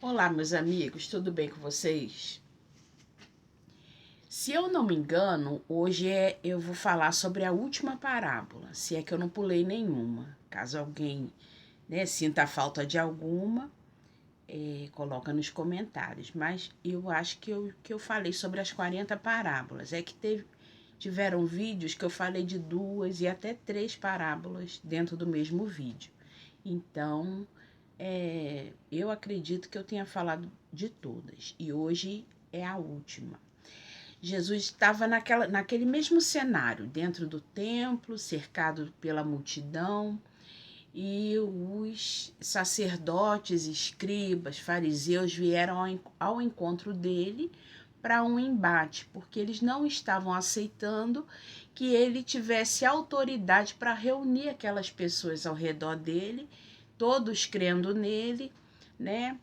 Olá, meus amigos, tudo bem com vocês? Se eu não me engano, hoje eu vou falar sobre a última parábola, se é que eu não pulei nenhuma. Caso alguém, sinta a falta de alguma, coloca nos comentários. Mas eu acho que eu falei sobre as 40 parábolas. É que tiveram vídeos que eu falei de 2 e até 3 parábolas dentro do mesmo vídeo. Então, eu acredito que eu tenha falado de todas. E hoje é a última. Jesus estava naquele mesmo cenário, dentro do templo, cercado pela multidão, e os sacerdotes, escribas, fariseus vieram ao encontro dele para um embate, porque eles não estavam aceitando que ele tivesse autoridade para reunir aquelas pessoas ao redor dele, todos crendo nele, né?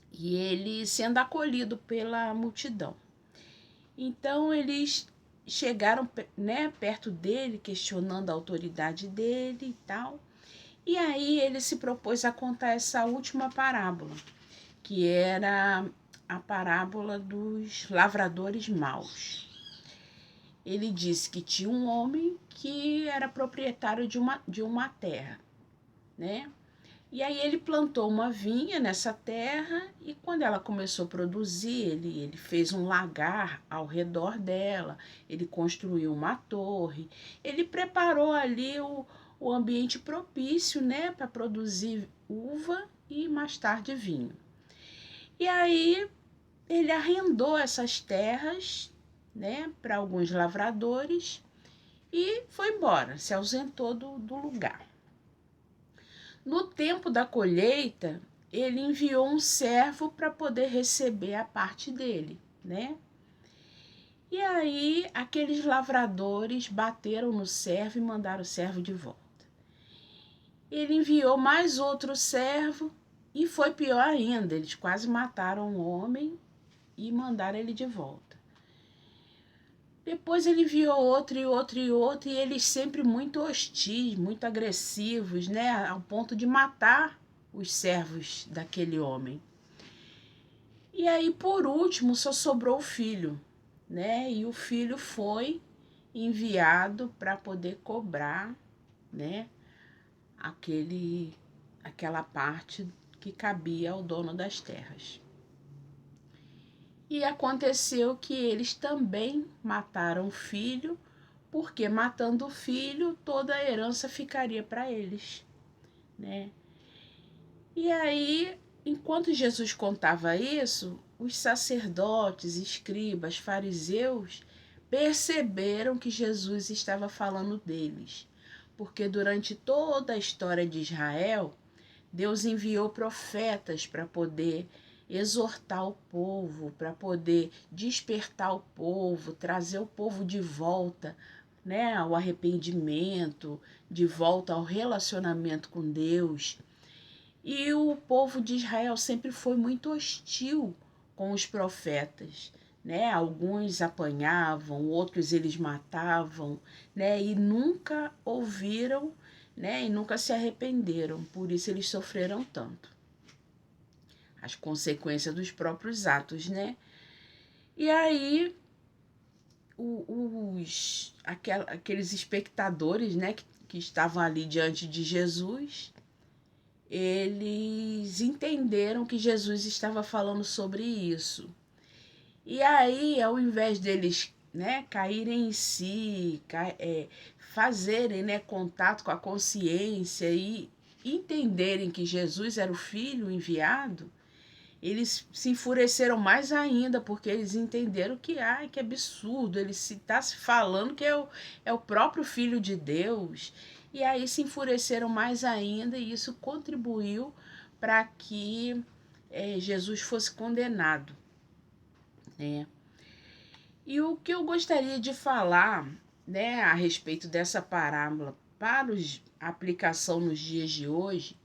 E ele sendo acolhido pela multidão. Então eles chegaram, né, perto dele, questionando a autoridade dele e tal. E aí ele se propôs a contar essa última parábola, que era a parábola dos lavradores maus. Ele disse que tinha um homem que era proprietário de uma terra, né? E aí ele plantou uma vinha nessa terra e quando ela começou a produzir, ele fez um lagar ao redor dela, ele construiu uma torre, ele preparou ali o ambiente propício, né, para produzir uva e mais tarde vinho. E aí ele arrendou essas terras, né, para alguns lavradores e foi embora, se ausentou do lugar. No tempo da colheita, ele enviou um servo para poder receber a parte dele, né? E aí aqueles lavradores bateram no servo e mandaram o servo de volta. Ele enviou mais outro servo e foi pior ainda, eles quase mataram o homem e mandaram ele de volta. Depois ele enviou outro e outro e outro, e eles sempre muito hostis, muito agressivos, né? Ao ponto de matar os servos daquele homem. E aí, por último, só sobrou o filho, né? E o filho foi enviado para poder cobrar, né? Aquela parte que cabia ao dono das terras. E aconteceu que eles também mataram o filho, porque matando o filho, toda a herança ficaria para eles, né? E aí, enquanto Jesus contava isso, os sacerdotes, escribas, fariseus perceberam que Jesus estava falando deles, porque durante toda a história de Israel, Deus enviou profetas para poder exortar o povo, para poder despertar o povo, trazer o povo de volta, né, ao arrependimento, de volta ao relacionamento com Deus. E o povo de Israel sempre foi muito hostil com os profetas, né? Alguns apanhavam, outros eles matavam, né? E nunca ouviram, né? E nunca se arrependeram. Por isso eles sofreram tanto. As consequências dos próprios atos, né? E aí aqueles espectadores, né? Que estavam ali diante de Jesus, eles entenderam que Jesus estava falando sobre isso. E aí, ao invés deles, né, caírem em si, fazerem, né, contato com a consciência e entenderem que Jesus era o Filho enviado, eles se enfureceram mais ainda, porque eles entenderam que absurdo, ele está se falando que é o próprio Filho de Deus. E aí se enfureceram mais ainda, e isso contribuiu para que Jesus fosse condenado, né? E o que eu gostaria de falar, né, a respeito dessa parábola para a aplicação nos dias de hoje,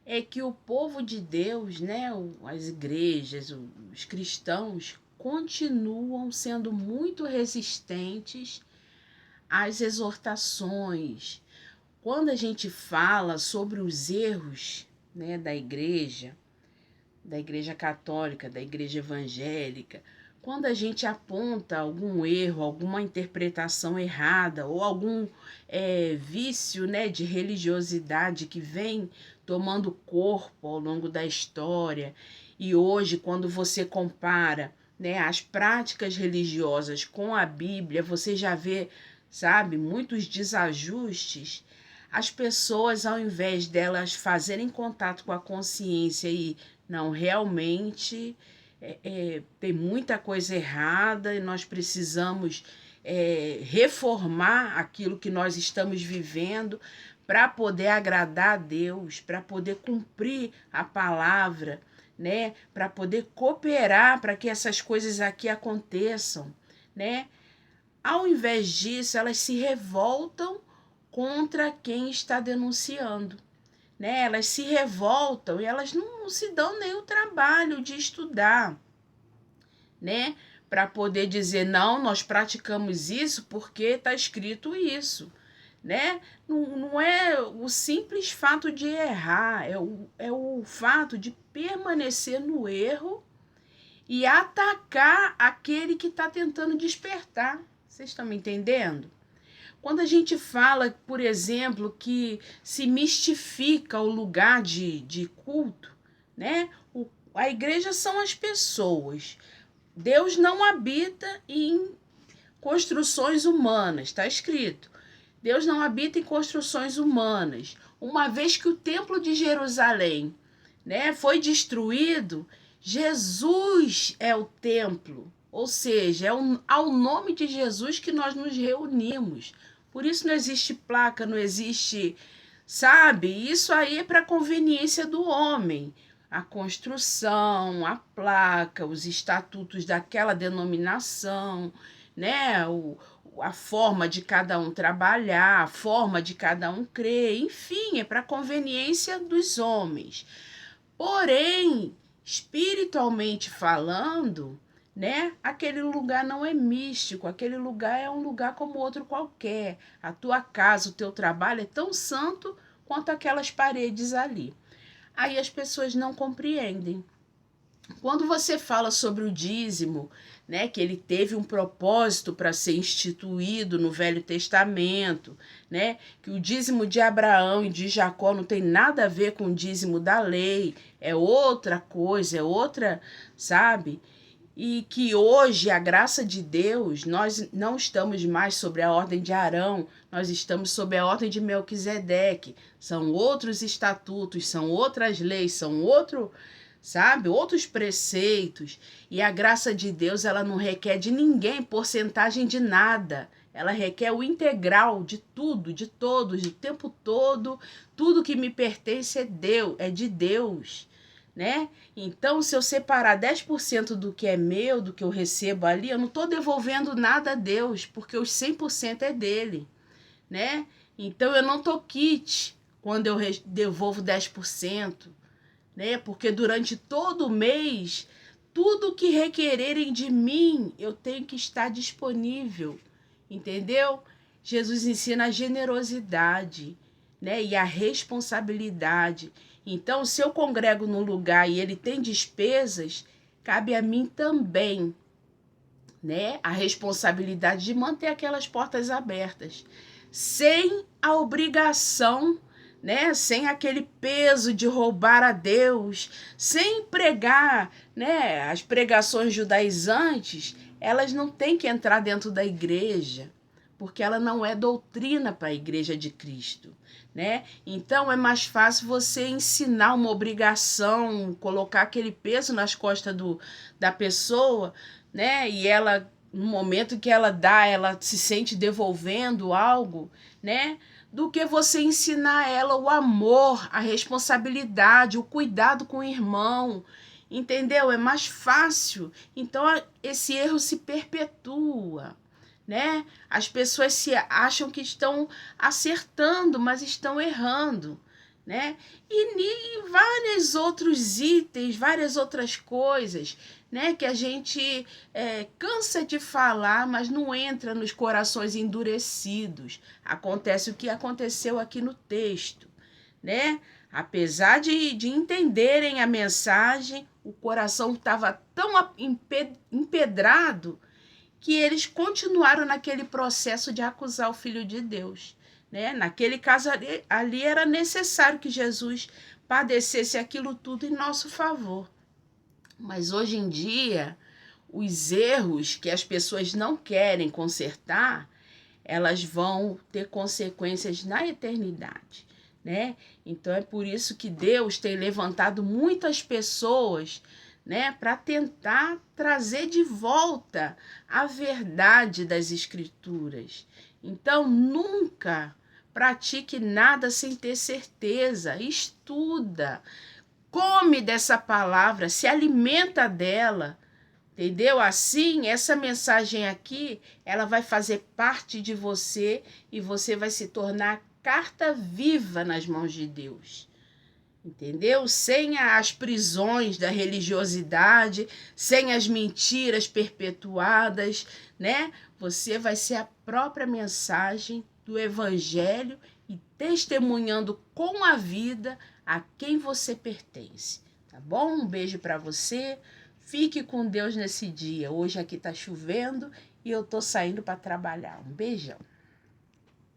é que o povo de Deus, né, as igrejas, os cristãos, continuam sendo muito resistentes às exortações. Quando a gente fala sobre os erros, né, da igreja, da Igreja Católica, da Igreja Evangélica, quando a gente aponta algum erro, alguma interpretação errada ou algum vício, né, de religiosidade que vem tomando corpo ao longo da história, e hoje, quando você compara, né, as práticas religiosas com a Bíblia, você já vê, sabe, muitos desajustes. As pessoas, ao invés delas fazerem contato com a consciência e não, realmente tem muita coisa errada e nós precisamos reformar aquilo que nós estamos vivendo para poder agradar a Deus, para poder cumprir a palavra, né? Para poder cooperar para que essas coisas aqui aconteçam, né? Ao invés disso, elas se revoltam contra quem está denunciando, né? Elas se revoltam e elas não se dão nem o trabalho de estudar, né? Para poder dizer, não, nós praticamos isso porque está escrito isso, né? Não é o simples fato de errar, é o fato de permanecer no erro e atacar aquele que está tentando despertar. Vocês estão me entendendo? Quando a gente fala, por exemplo, que se mistifica o lugar de culto, né? A igreja são as pessoas. Deus não habita em construções humanas, está escrito. Deus não habita em construções humanas. Uma vez que o templo de Jerusalém, né, foi destruído, Jesus é o templo. Ou seja, ao nome de Jesus que nós nos reunimos. Por isso não existe placa, não existe, sabe? Isso aí é para conveniência do homem. A construção, a placa, os estatutos daquela denominação, né? A forma de cada um trabalhar, a forma de cada um crer, enfim, é para conveniência dos homens. Porém, espiritualmente falando, né? Aquele lugar não é místico, aquele lugar é um lugar como outro qualquer. A tua casa, o teu trabalho é tão santo quanto aquelas paredes ali. Aí as pessoas não compreendem. Quando você fala sobre o dízimo, né, que ele teve um propósito para ser instituído no Velho Testamento, né, que o dízimo de Abraão e de Jacó não tem nada a ver com o dízimo da lei, é outra coisa, é outra, sabe? E que hoje a graça de Deus, nós não estamos mais sobre a ordem de Arão, nós estamos sob a ordem de Melquisedeque. São outros estatutos, são outras leis, são outros preceitos. E a graça de Deus, ela não requer de ninguém porcentagem de nada. Ela requer o integral de tudo, de todos, o tempo todo. Tudo que me pertence é de Deus, né? Então, se eu separar 10% do que é meu, do que eu recebo ali, eu não estou devolvendo nada a Deus, porque os 100% é dele, né? Então, eu não estou quite quando eu devolvo 10%, né? Porque durante todo o mês, tudo que requererem de mim, eu tenho que estar disponível, entendeu? Jesus ensina a generosidade, né? E a responsabilidade. Então, se eu congrego num lugar e ele tem despesas, cabe a mim também, né, a responsabilidade de manter aquelas portas abertas, sem a obrigação, né, sem aquele peso de roubar a Deus, sem pregar, né, as pregações judaizantes, elas não têm que entrar dentro da igreja, porque ela não é doutrina para a igreja de Cristo, né? Então é mais fácil você ensinar uma obrigação, colocar aquele peso nas costas da pessoa, né? E ela, no momento que ela dá, ela se sente devolvendo algo, né? Do que você ensinar ela o amor, a responsabilidade, o cuidado com o irmão, entendeu? É mais fácil. Então esse erro se perpetua, né? As pessoas se acham que estão acertando, mas estão errando, né? E vários outros itens, várias outras coisas, né? Que a gente cansa de falar, mas não entra nos corações endurecidos. Acontece o que aconteceu aqui no texto, né? Apesar de entenderem a mensagem, o coração estava tão empedrado que eles continuaram naquele processo de acusar o Filho de Deus. Né? Naquele caso ali era necessário que Jesus padecesse aquilo tudo em nosso favor. Mas hoje em dia, os erros que as pessoas não querem consertar, elas vão ter consequências na eternidade, né? Então é por isso que Deus tem levantado muitas pessoas, né, para tentar trazer de volta a verdade das Escrituras. Então nunca pratique nada sem ter certeza, estuda, come dessa palavra, se alimenta dela. Entendeu? Assim, essa mensagem aqui, ela vai fazer parte de você e você vai se tornar carta viva nas mãos de Deus. Entendeu? Sem as prisões da religiosidade, sem as mentiras perpetuadas, né? Você vai ser a própria mensagem do Evangelho e testemunhando com a vida a quem você pertence. Tá bom? Um beijo para você. Fique com Deus nesse dia. Hoje aqui tá chovendo e eu tô saindo para trabalhar. Um beijão.